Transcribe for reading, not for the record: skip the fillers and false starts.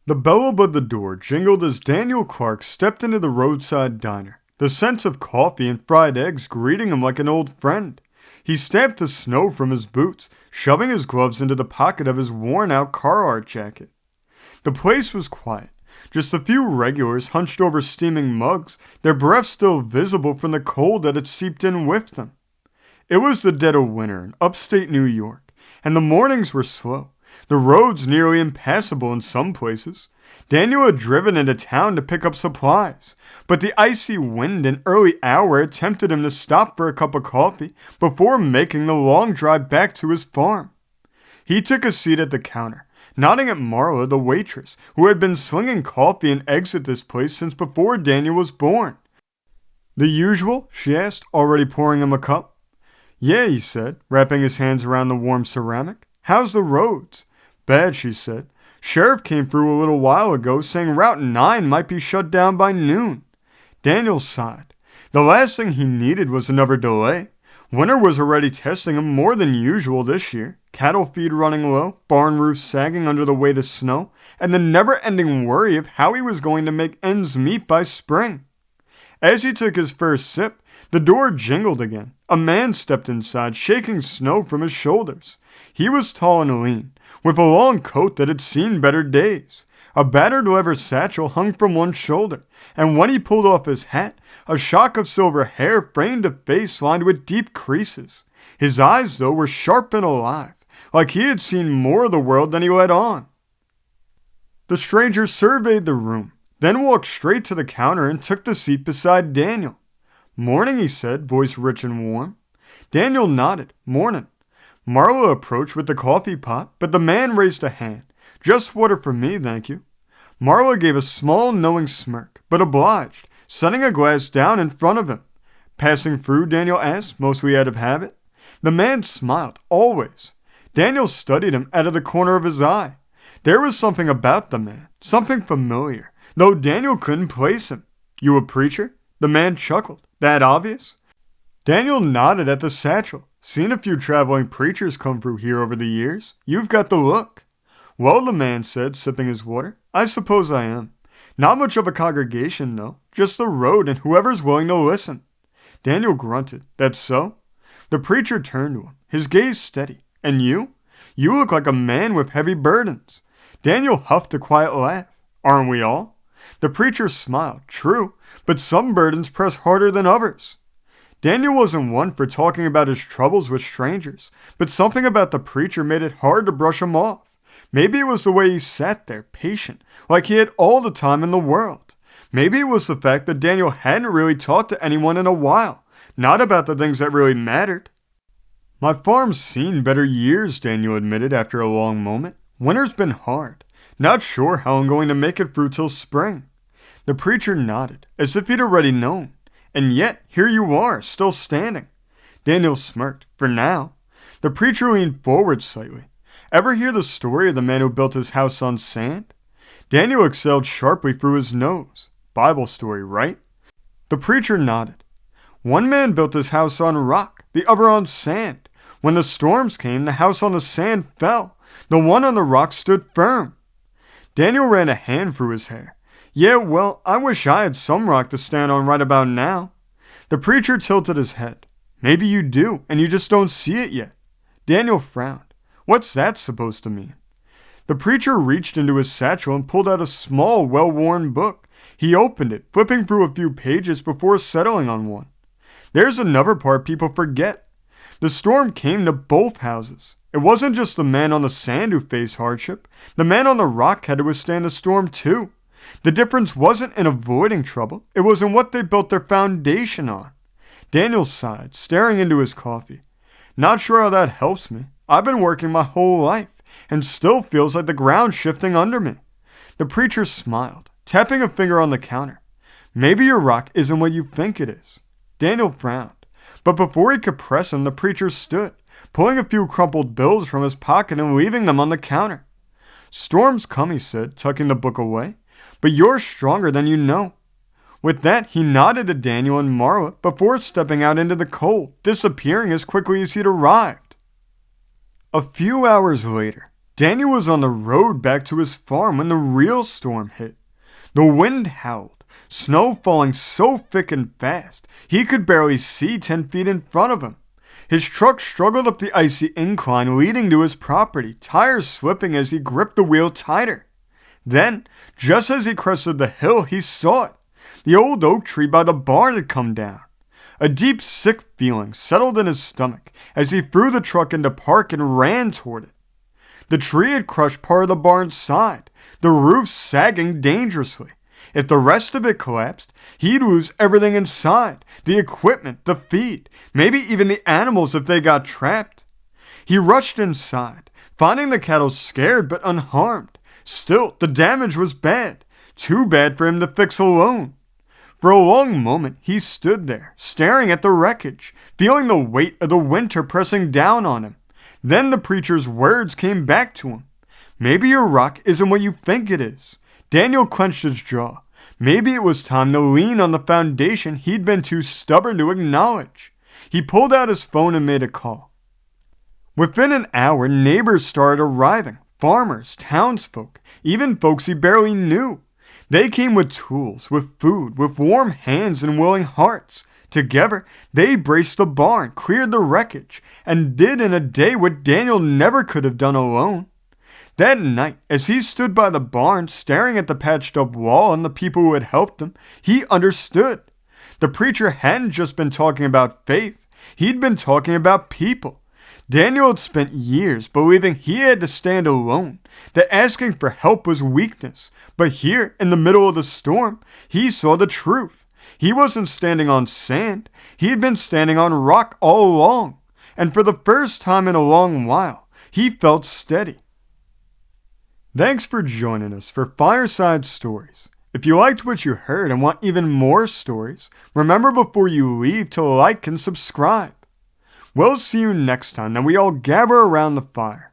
The bell above the door jingled as Daniel Clarke stepped into the roadside diner, the scent of coffee and fried eggs greeting him like an old friend. He stamped the snow from his boots, shoving his gloves into the pocket of his worn-out Carhartt jacket. The place was quiet. Just a few regulars hunched over steaming mugs, their breath still visible from the cold that had seeped in with them. It was the dead of winter in upstate New York, and the mornings were slow, the roads nearly impassable in some places. Daniel had driven into town to pick up supplies, but the icy wind and early hour had tempted him to stop for a cup of coffee before making the long drive back to his farm. He took a seat at the counter, nodding at Marla, the waitress, who had been slinging coffee and eggs at this place since before Daniel was born. "The usual?" she asked, already pouring him a cup. "Yeah," he said, wrapping his hands around the warm ceramic. "How's the roads?" "Bad," she said. "Sheriff came through a little while ago saying Route 9 might be shut down by noon." Daniel sighed. The last thing he needed was another delay. Winter was already testing him more than usual this year. Cattle feed running low, barn roofs sagging under the weight of snow, and the never-ending worry of how he was going to make ends meet by spring. As he took his first sip, the door jingled again. A man stepped inside, shaking snow from his shoulders. He was tall and lean, with a long coat that had seen better days. A battered leather satchel hung from one shoulder, and when he pulled off his hat, a shock of silver hair framed a face lined with deep creases. His eyes, though, were sharp and alive, like he had seen more of the world than he let on. The stranger surveyed the room, then walked straight to the counter and took the seat beside Daniel. "Morning," he said, voice rich and warm. Daniel nodded. "Morning." Marla approached with the coffee pot, but the man raised a hand. "Just water for me, thank you." Marla gave a small, knowing smirk, but obliged, setting a glass down in front of him. "Passing through?" Daniel asked, mostly out of habit. The man smiled, always. Daniel studied him out of the corner of his eye. There was something about the man, something familiar, though Daniel couldn't place him. "You a preacher?" The man chuckled. "That obvious?" Daniel nodded at the satchel. "Seen a few traveling preachers come through here over the years. You've got the look." "Well," the man said, sipping his water, "I suppose I am. Not much of a congregation, though. Just the road and whoever's willing to listen." Daniel grunted. "That's so?" The preacher turned to him, his gaze steady. "And you? You look like a man with heavy burdens." Daniel huffed a quiet laugh. "Aren't we all?" The preacher smiled. "True, but some burdens press harder than others." Daniel wasn't one for talking about his troubles with strangers, but something about the preacher made it hard to brush him off. Maybe it was the way he sat there, patient, like he had all the time in the world. Maybe it was the fact that Daniel hadn't really talked to anyone in a while, not about the things that really mattered. "My farm's seen better years," Daniel admitted after a long moment. "Winter's been hard. Not sure how I'm going to make it through till spring." The preacher nodded, as if he'd already known. "And yet, here you are, still standing." Daniel smirked. "For now." The preacher leaned forward slightly. "Ever hear the story of the man who built his house on sand?" Daniel exhaled sharply through his nose. "Bible story, right?" The preacher nodded. "One man built his house on rock, the other on sand. When the storms came, the house on the sand fell. The one on the rock stood firm." Daniel ran a hand through his hair. "Yeah, well, I wish I had some rock to stand on right about now." The preacher tilted his head. "Maybe you do, and you just don't see it yet." Daniel frowned. "What's that supposed to mean?" The preacher reached into his satchel and pulled out a small, well-worn book. He opened it, flipping through a few pages before settling on one. "There's another part people forget. The storm came to both houses. It wasn't just the man on the sand who faced hardship. The man on the rock had to withstand the storm too. The difference wasn't in avoiding trouble. It was in what they built their foundation on." Daniel sighed, staring into his coffee. "Not sure how that helps me. I've been working my whole life, and still feels like the ground's shifting under me." The preacher smiled, tapping a finger on the counter. "Maybe your rock isn't what you think it is." Daniel frowned, but before he could press him, the preacher stood, pulling a few crumpled bills from his pocket and leaving them on the counter. "Storms come," he said, tucking the book away, "but you're stronger than you know." With that, he nodded to Daniel and Marla before stepping out into the cold, disappearing as quickly as he'd arrived. A few hours later, Daniel was on the road back to his farm when the real storm hit. The wind howled, snow falling so thick and fast he could barely see 10 feet in front of him. His truck struggled up the icy incline leading to his property, tires slipping as he gripped the wheel tighter. Then, just as he crested the hill, he saw it. The old oak tree by the barn had come down. A deep, sick feeling settled in his stomach as he threw the truck into park and ran toward it. The tree had crushed part of the barn's side, the roof sagging dangerously. If the rest of it collapsed, he'd lose everything inside, the equipment, the feed, maybe even the animals if they got trapped. He rushed inside, finding the cattle scared but unharmed. Still, the damage was bad, too bad for him to fix alone. For a long moment, he stood there, staring at the wreckage, feeling the weight of the winter pressing down on him. Then the preacher's words came back to him. Maybe your rock isn't what you think it is. Daniel clenched his jaw. Maybe it was time to lean on the foundation he'd been too stubborn to acknowledge. He pulled out his phone and made a call. Within an hour, neighbors started arriving. Farmers, townsfolk, even folks he barely knew. They came with tools, with food, with warm hands and willing hearts. Together, they braced the barn, cleared the wreckage, and did in a day what Daniel never could have done alone. That night, as he stood by the barn, staring at the patched-up wall and the people who had helped him, he understood. The preacher hadn't just been talking about faith. He'd been talking about people. Daniel had spent years believing he had to stand alone, that asking for help was weakness. But here, in the middle of the storm, he saw the truth. He wasn't standing on sand. He had been standing on rock all along. And for the first time in a long while, he felt steady. Thanks for joining us for Fireside Stories. If you liked what you heard and want even more stories, remember before you leave to like and subscribe. We'll see you next time that we all gather around the fire.